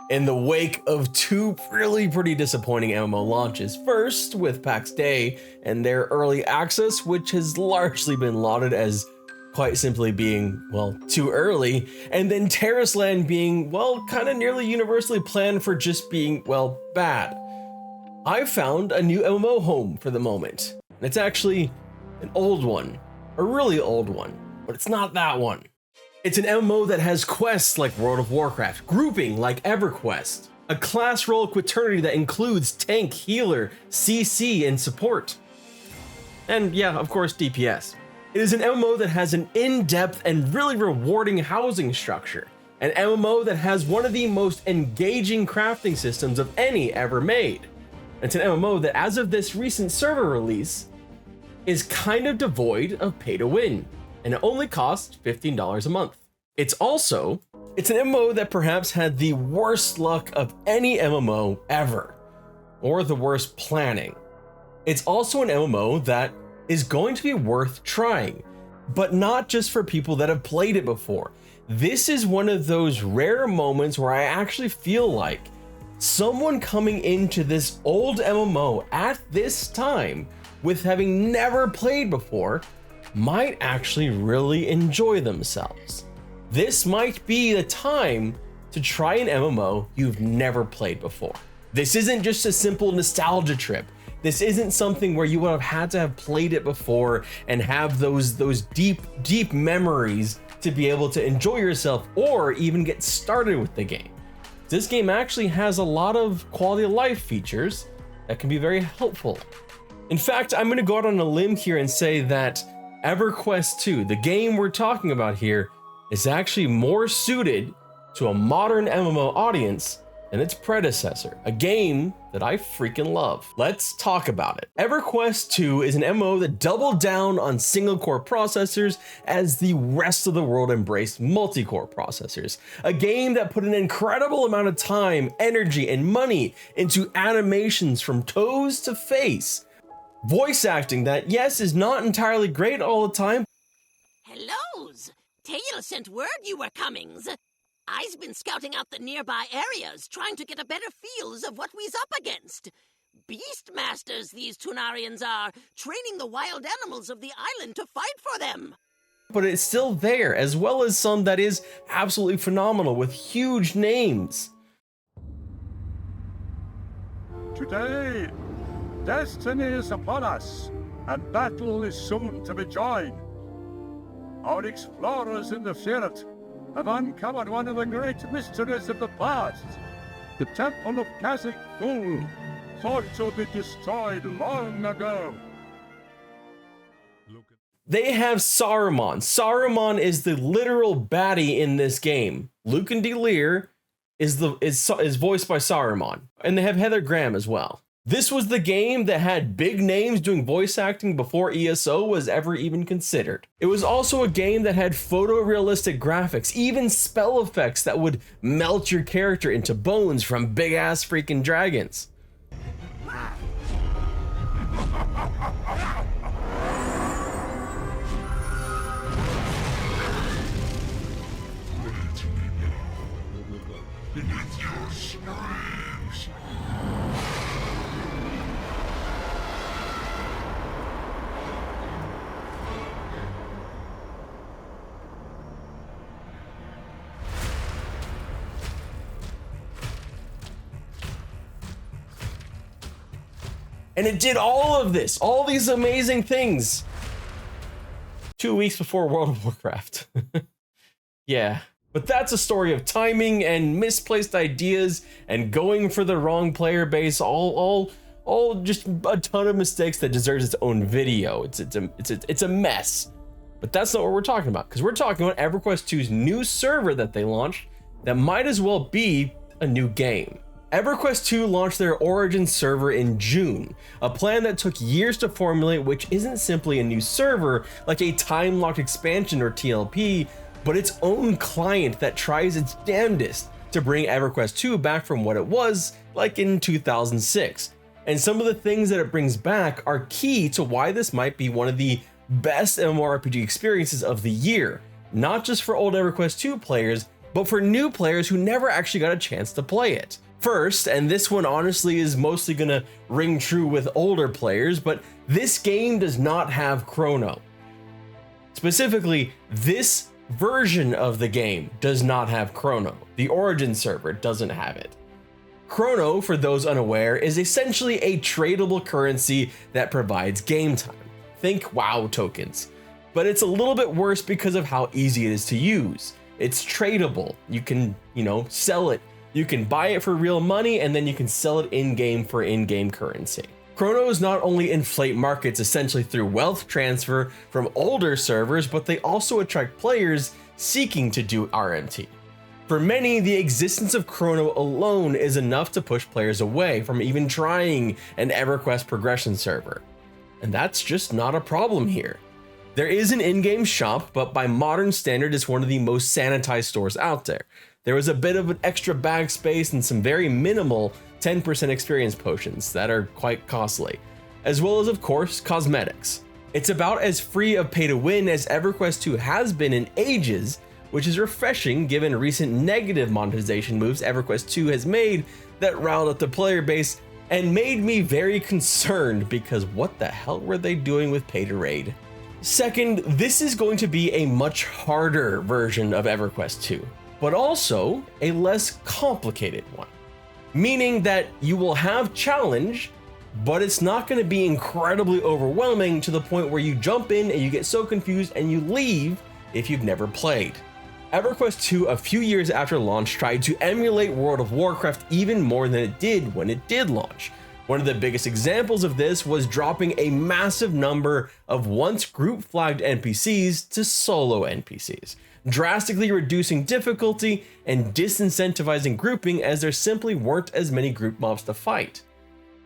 in the wake of two pretty disappointing MMO launches. First, with PAX Day and their early access, which has largely been lauded as quite simply being, well, too early, and then Terrasland being, well, kind of nearly universally planned for just being, well, bad. I found a new MMO home for the moment. And it's actually an old one, a really old one, but it's not that one. It's an MMO that has quests like World of Warcraft, grouping like Everquest, a class role quaternity that includes tank, healer, CC, and support. And yeah, of course, DPS. It is an MMO that has an in-depth and really rewarding housing structure. An MMO that has one of the most engaging crafting systems of any ever made. It's an MMO that, as of this recent server release, is kind of devoid of pay to win, and it only costs $15 a month. It's an MMO that perhaps had the worst luck of any MMO ever, or the worst planning. It's also an MMO that is going to be worth trying, but not just for people that have played it before. This is one of those rare moments where I actually feel like someone coming into this old MMO at this time with having never played before might actually really enjoy themselves. This might be the time to try an MMO you've never played before. This isn't just a simple nostalgia trip. This isn't something where you would have had to have played it before and have those deep memories to be able to enjoy yourself or even get started with the game. This game actually has a lot of quality of life features that can be very helpful. In fact, I'm gonna go out on a limb here and say that Everquest II, the game we're talking about here, is actually more suited to a modern MMO audience than its predecessor, a game that I freaking love. Let's talk about it. Everquest II is an MMO that doubled down on single-core processors as the rest of the world embraced multi-core processors. A game that put an incredible amount of time, energy, and money into animations from toes to face. Voice acting that, yes, is not entirely great all the time. Hellos! Tail sent word you were comings. I's been scouting out the nearby areas, trying to get a better feels of what we's up against. Beastmasters, these Tunarians are, training the wild animals of the island to fight for them. But it's still there, as well as some that is absolutely phenomenal with huge names. Today, destiny is upon us, and battle is soon to be joined. Our explorers in the field have uncovered one of the great mysteries of the past. The Temple of Kazakh Gold, thought to be destroyed long ago. They have Saruman. Saruman is the literal baddie in this game. Lucan Delir is voiced by Saruman, and they have Heather Graham as well. This was the game that had big names doing voice acting before ESO was ever even considered. It was also a game that had photorealistic graphics, even spell effects that would melt your character into bones from big ass freaking dragons. And it did all of this, all these amazing things 2 weeks before World of Warcraft. Yeah, but that's a story of timing and misplaced ideas and going for the wrong player base, all just a ton of mistakes that deserves its own video. It's a mess. But that's not what we're talking about, because we're talking about Everquest 2's new server that they launched that might as well be a new game. Everquest 2 launched their Origin server in June, a plan that took years to formulate, which isn't simply a new server like a time-locked expansion or TLP, but its own client that tries its damnedest to bring Everquest 2 back from what it was like in 2006. And some of the things that it brings back are key to why this might be one of the best MMORPG experiences of the year, not just for old Everquest 2 players, but for new players who never actually got a chance to play it. First, and this one honestly is mostly gonna ring true with older players, but this game does not have chrono. Specifically, this version of the game does not have chrono. The Origin server doesn't have it. Chrono, for those unaware, is essentially a tradable currency that provides game time. Think WoW tokens. But it's a little bit worse because of how easy it is to use. It's tradable. You can, sell it. You can buy it for real money, and then you can sell it in-game for in-game currency. Chronos not only inflate markets essentially through wealth transfer from older servers, but they also attract players seeking to do RMT. For many, the existence of Chrono alone is enough to push players away from even trying an Everquest progression server. And that's just not a problem here. There is an in-game shop, but by modern standard, it's one of the most sanitized stores out there. There was a bit of an extra bag space and some very minimal 10% experience potions that are quite costly, as well as, of course, cosmetics. It's about as free of pay to win as Everquest II has been in ages, which is refreshing given recent negative monetization moves Everquest II has made that riled up the player base and made me very concerned because what the hell were they doing with pay to raid? Second, this is going to be a much harder version of Everquest II, but also a less complicated one. Meaning that you will have challenge, but it's not going to be incredibly overwhelming to the point where you jump in and you get so confused and you leave if you've never played. Everquest II, a few years after launch, tried to emulate World of Warcraft even more than it did when it did launch. One of the biggest examples of this was dropping a massive number of once group flagged NPCs to solo NPCs, drastically reducing difficulty and disincentivizing grouping as there simply weren't as many group mobs to fight.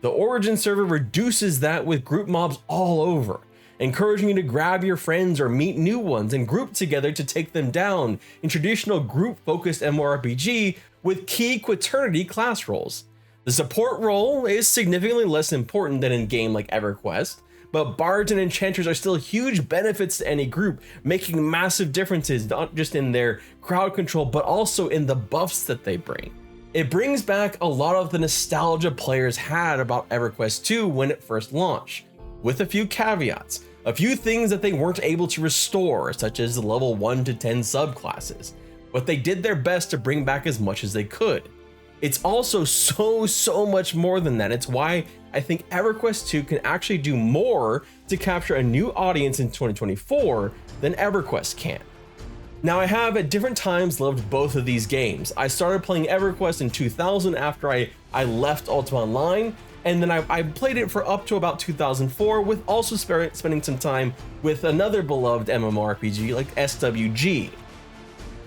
The Origin server reduces that with group mobs all over, encouraging you to grab your friends or meet new ones and group together to take them down in traditional group-focused MMORPG with key quaternity class roles. The support role is significantly less important than in a game like Everquest, but bards and enchanters are still huge benefits to any group, making massive differences not just in their crowd control, but also in the buffs that they bring. It brings back a lot of the nostalgia players had about Everquest II when it first launched, with a few caveats, a few things that they weren't able to restore, such as the level 1 to 10 subclasses, but they did their best to bring back as much as they could. It's also so much more than that. It's why I think Everquest II can actually do more to capture a new audience in 2024 than Everquest can. Now, I have at different times loved both of these games. I started playing Everquest in 2000 after I left Ultima Online, and then I played it for up to about 2004, with also spending some time with another beloved MMORPG like SWG.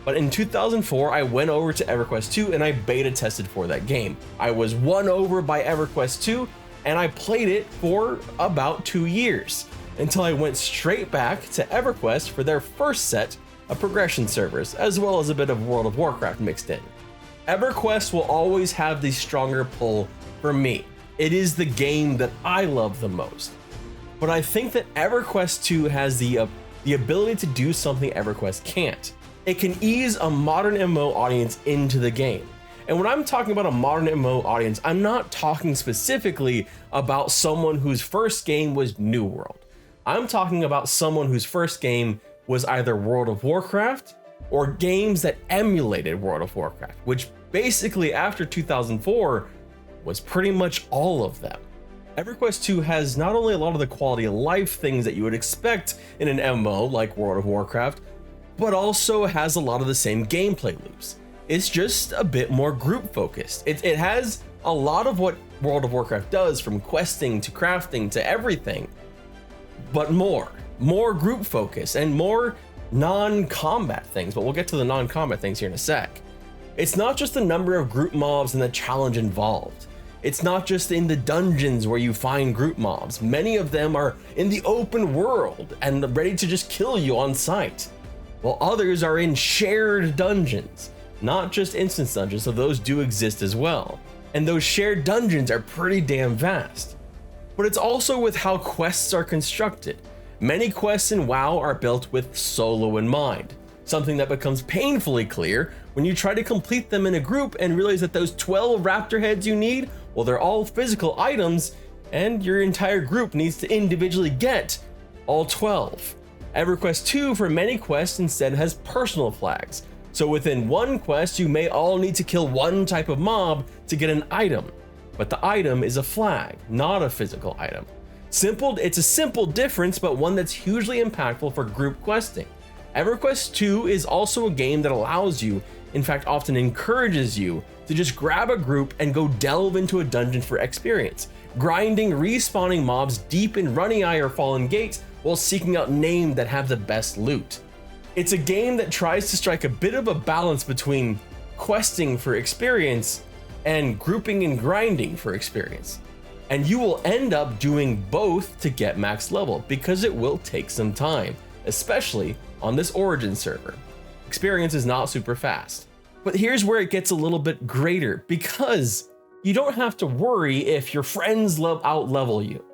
But in 2004, I went over to Everquest II and I beta tested for that game. I was won over by Everquest II and I played it for about 2 years until I went straight back to Everquest for their first set of progression servers, as well as a bit of World of Warcraft mixed in. Everquest will always have the stronger pull for me. It is the game that I love the most. But I think that Everquest II has the ability to do something Everquest can't. It can ease a modern MMO audience into the game. And when I'm talking about a modern MMO audience, I'm not talking specifically about someone whose first game was New World. I'm talking about someone whose first game was either World of Warcraft or games that emulated World of Warcraft, which basically after 2004 was pretty much all of them. Everquest II has not only a lot of the quality of life things that you would expect in an MMO like World of Warcraft, but also has a lot of the same gameplay loops. It's just a bit more group focused. It has a lot of what World of Warcraft does, from questing to crafting to everything, but more group focus and more non-combat things, but we'll get to the non-combat things here in a sec. It's not just the number of group mobs and the challenge involved. It's not just in the dungeons where you find group mobs. Many of them are in the open world and ready to just kill you on sight, while others are in shared dungeons, not just instance dungeons, so those do exist as well. And those shared dungeons are pretty damn vast. But it's also with how quests are constructed. Many quests in WoW are built with solo in mind, something that becomes painfully clear when you try to complete them in a group and realize that those 12 raptor heads you need, well, they're all physical items, and your entire group needs to individually get all 12. Everquest II for many quests instead has personal flags. So within one quest, you may all need to kill one type of mob to get an item, but the item is a flag, not a physical item. It's a simple difference, but one that's hugely impactful for group questing. Everquest II is also a game that allows you, in fact often encourages you, to just grab a group and go delve into a dungeon for experience, grinding, respawning mobs deep in Runny Eye or Fallen Gates while seeking out names that have the best loot. It's a game that tries to strike a bit of a balance between questing for experience and grouping and grinding for experience. And you will end up doing both to get max level, because it will take some time, especially on this Origin server. Experience is not super fast. But here's where it gets a little bit greater, because you don't have to worry if your friends out-level you,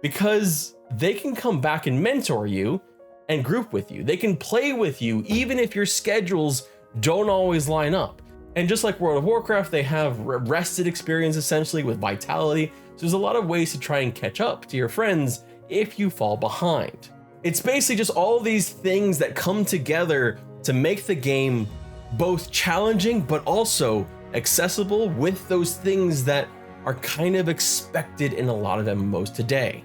because they can come back and mentor you and group with you. They can play with you even if your schedules don't always line up. And just like World of Warcraft, they have rested experience essentially with vitality. So there's a lot of ways to try and catch up to your friends if you fall behind. It's basically just all these things that come together to make the game both challenging but also accessible with those things that are kind of expected in a lot of MMOs today.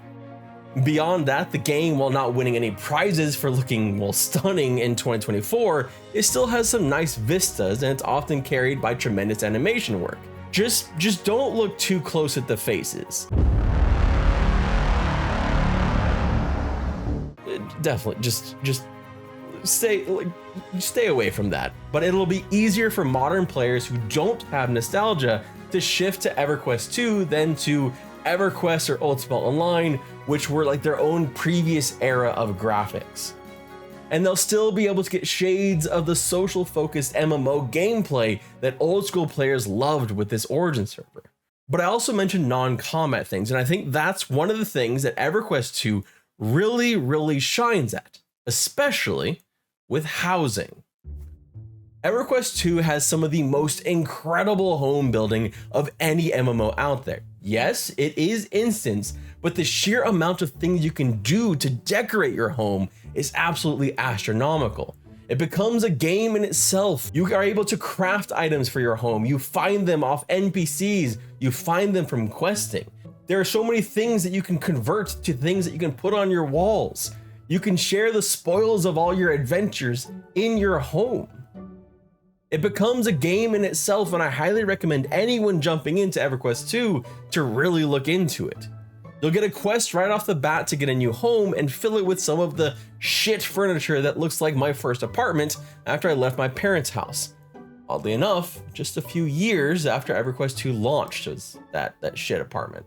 Beyond that, the game, while not winning any prizes for looking, well, stunning in 2024, it still has some nice vistas, and it's often carried by tremendous animation work. Just don't look too close at the faces. Definitely, just stay away from that. But it'll be easier for modern players who don't have nostalgia to shift to Everquest II than to Everquest or Ultimate Online, which were like their own previous era of graphics. And they'll still be able to get shades of the social focused MMO gameplay that old school players loved with this Origin server. But I also mentioned non-combat things, and I think that's one of the things that Everquest II really shines at, especially with housing. Everquest II has some of the most incredible home building of any MMO out there. Yes, it is instance, but the sheer amount of things you can do to decorate your home is absolutely astronomical. It becomes a game in itself. You are able to craft items for your home. You find them off NPCs. You find them from questing. There are so many things that you can convert to things that you can put on your walls. You can share the spoils of all your adventures in your home. It becomes a game in itself, and I highly recommend anyone jumping into Everquest II to really look into it. You'll get a quest right off the bat to get a new home and fill it with some of the shit furniture that looks like my first apartment after I left my parents' house. Oddly enough, just a few years after Everquest II launched was that shit apartment.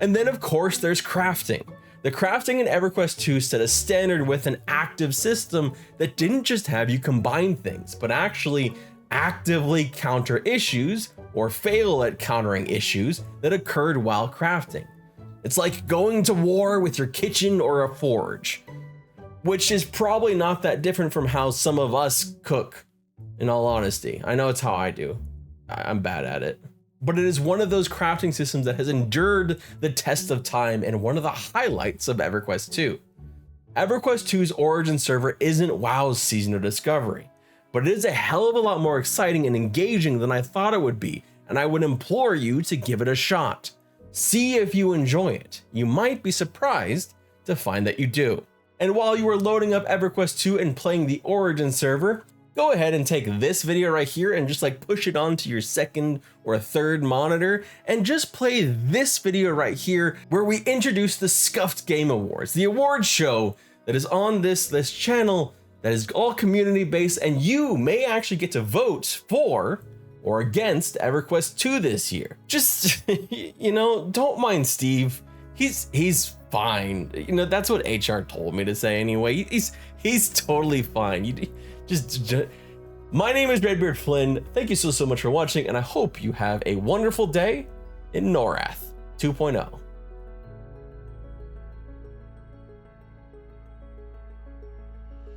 And then of course there's crafting. The crafting in Everquest II set a standard with an active system that didn't just have you combine things, but actually actively counter issues or fail at countering issues that occurred while crafting. It's like going to war with your kitchen or a forge, which is probably not that different from how some of us cook, in all honesty. I know it's how I do. I'm bad at it. But it is one of those crafting systems that has endured the test of time and one of the highlights of Everquest II. Everquest II's Origin server isn't WoW's Season of Discovery, but it is a hell of a lot more exciting and engaging than I thought it would be, and I would implore you to give it a shot. See if you enjoy it. You might be surprised to find that you do. And while you are loading up Everquest II and playing the Origin server, go ahead and take this video right here and just like push it onto your second or third monitor and just play this video right here where we introduce the Scuffed Game Awards, the award show that is on this channel that is all community based, and you may actually get to vote for or against Everquest II this year. Just, you know, don't mind Steve. He's fine. You know, that's what HR told me to say anyway. He's totally fine. My name is Redbeard Flynn. Thank you so much for watching, and I hope you have a wonderful day in Norath 2.0.